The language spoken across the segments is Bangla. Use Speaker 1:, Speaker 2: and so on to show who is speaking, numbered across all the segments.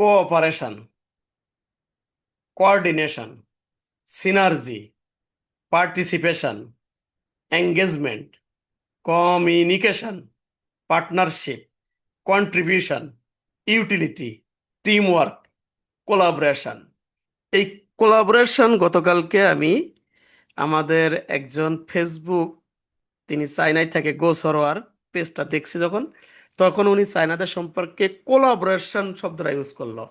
Speaker 1: Cooperation, coordination, synergy, participation, engagement, communication, partnership, contribution, utility, teamwork, collaboration. এই কোলাবোরেশন গতকালকে আমি আমাদের একজন ফেসবুক, তিনি চায়নায় থাকে, গো সরোয়ার পেজটা দেখছি যখন, তখন উনি চায়নাদের সম্পর্কে কোলাবোরেশন শব্দটা ইউজ করলো।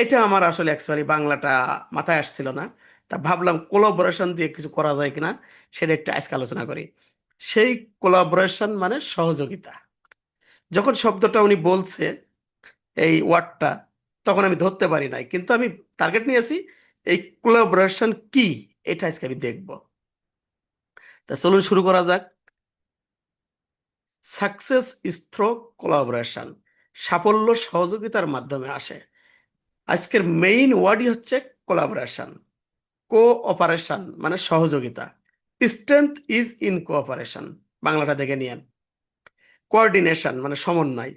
Speaker 1: এটা আমার আসলে অ্যাকচুয়ালি বাংলাটা মাথায় আসছিল না। তা ভাবলাম কোলাবোরেশন দিয়ে কিছু করা যায় কিনা, সেটা একটু আজকে আলোচনা করি। সেই কোলাবোরেশন মানে সহযোগিতা। যখন শব্দটা উনি বলছে, এই ওয়ার্ডটা, তখন আমি ধরতে পারি নাই, কিন্তু আমি টার্গেট নিয়েছি এই কোলাবোরেশন কি, এটা আজকে আমি দেখব। তা চলুন শুরু করা যাক। সাকসেস ইজ থ্রো কোলাবোরেশন, সাফল্য সহযোগিতার মাধ্যমে আসে। আজকের মেইন ওয়ার্ডই হচ্ছে কোলাবোরেশন। কোঅপারেশন মানে সহযোগিতা। স্ট্রেংথ ইজ ইন কোঅপারেশন, বাংলাটা দেখে নিয়েন। কোঅর্ডিনেশন মানে সমন্বয়।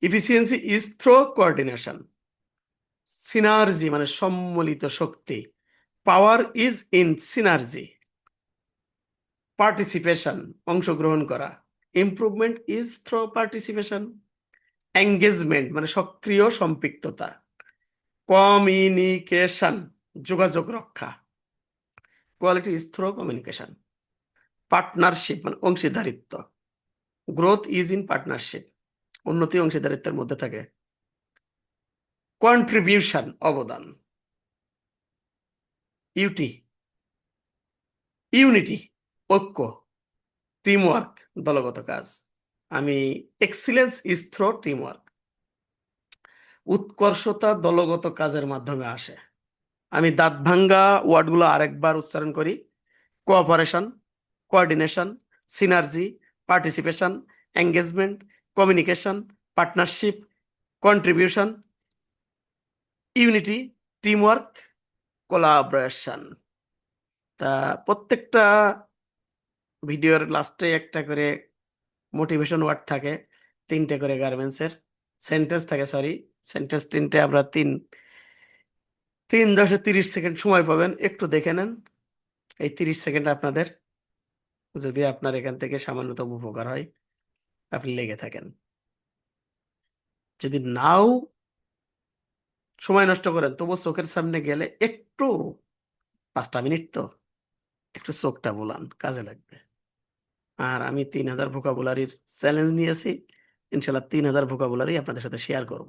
Speaker 1: Efficiency is through coordination. Synergy মানে সম্মিলিত শক্তি। Power is in synergy. Participation অংশগ্রহণ করা। Improvement is through participation. Engagement মানে সক্রিয় সম্পৃক্ততা। কমিউনিকেশন যোগাযোগ রক্ষা। Quality is through communication. Partnership মানে অংশীদারিত্ব। গ্রোথ ইজ ইন পার্টনারশিপ, উন্নতি অংশীদারিত্বের মধ্যে থাকে। কন্ট্রিবিউশন অবদান। ইউটি ইউনিটি ঐক্য। টিমওয়ার্ক দলগত কাজ। আমি এক্সিলেন্স ইজ থ্রো টিমওয়ার্ক, উৎকর্ষতা দলগত কাজের মাধ্যমে আসে। আমি দাঁত ভাঙ্গা ওয়ার্ডগুলো আরেকবার উচ্চারণ করি। Cooperation, coordination, synergy, participation, engagement, communication, partnership, contribution, unity, teamwork, collaboration. তা প্রত্যেকটা ভিডিওর লাস্টে একটা করে মোটিভেশন ওয়ার্ড থাকে, তিনটে করে গার্মেন্টসের সেন্টেন্স থাকে, সরি, সেন্টেন্স তিনটে। আমরা তিন তিন 10-30 সেকেন্ড সময় পাবেন, একটু দেখে নেন। এই 30 সেকেন্ড আপনাদের, যদি আপনার এখান থেকে সামান্যতম উপকার হয়, আপনি লেগে থাকেন। যদি নাও সময় নষ্ট করেন, তবু চোখের সামনে গেলে একটু, 5টা মিনিট তো, একটু চোখটা বুলান, কাজে লাগবে। আর আমি 3000 ভোকাবুলারির চ্যালেঞ্জ নিয়েছি, ইনশাল্লাহ 3000 ভোকাবুলারি আপনাদের সাথে শেয়ার করব।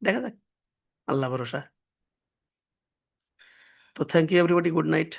Speaker 1: দেখা যাক, আল্লাহ ভরসা। তো thank you everybody, good night.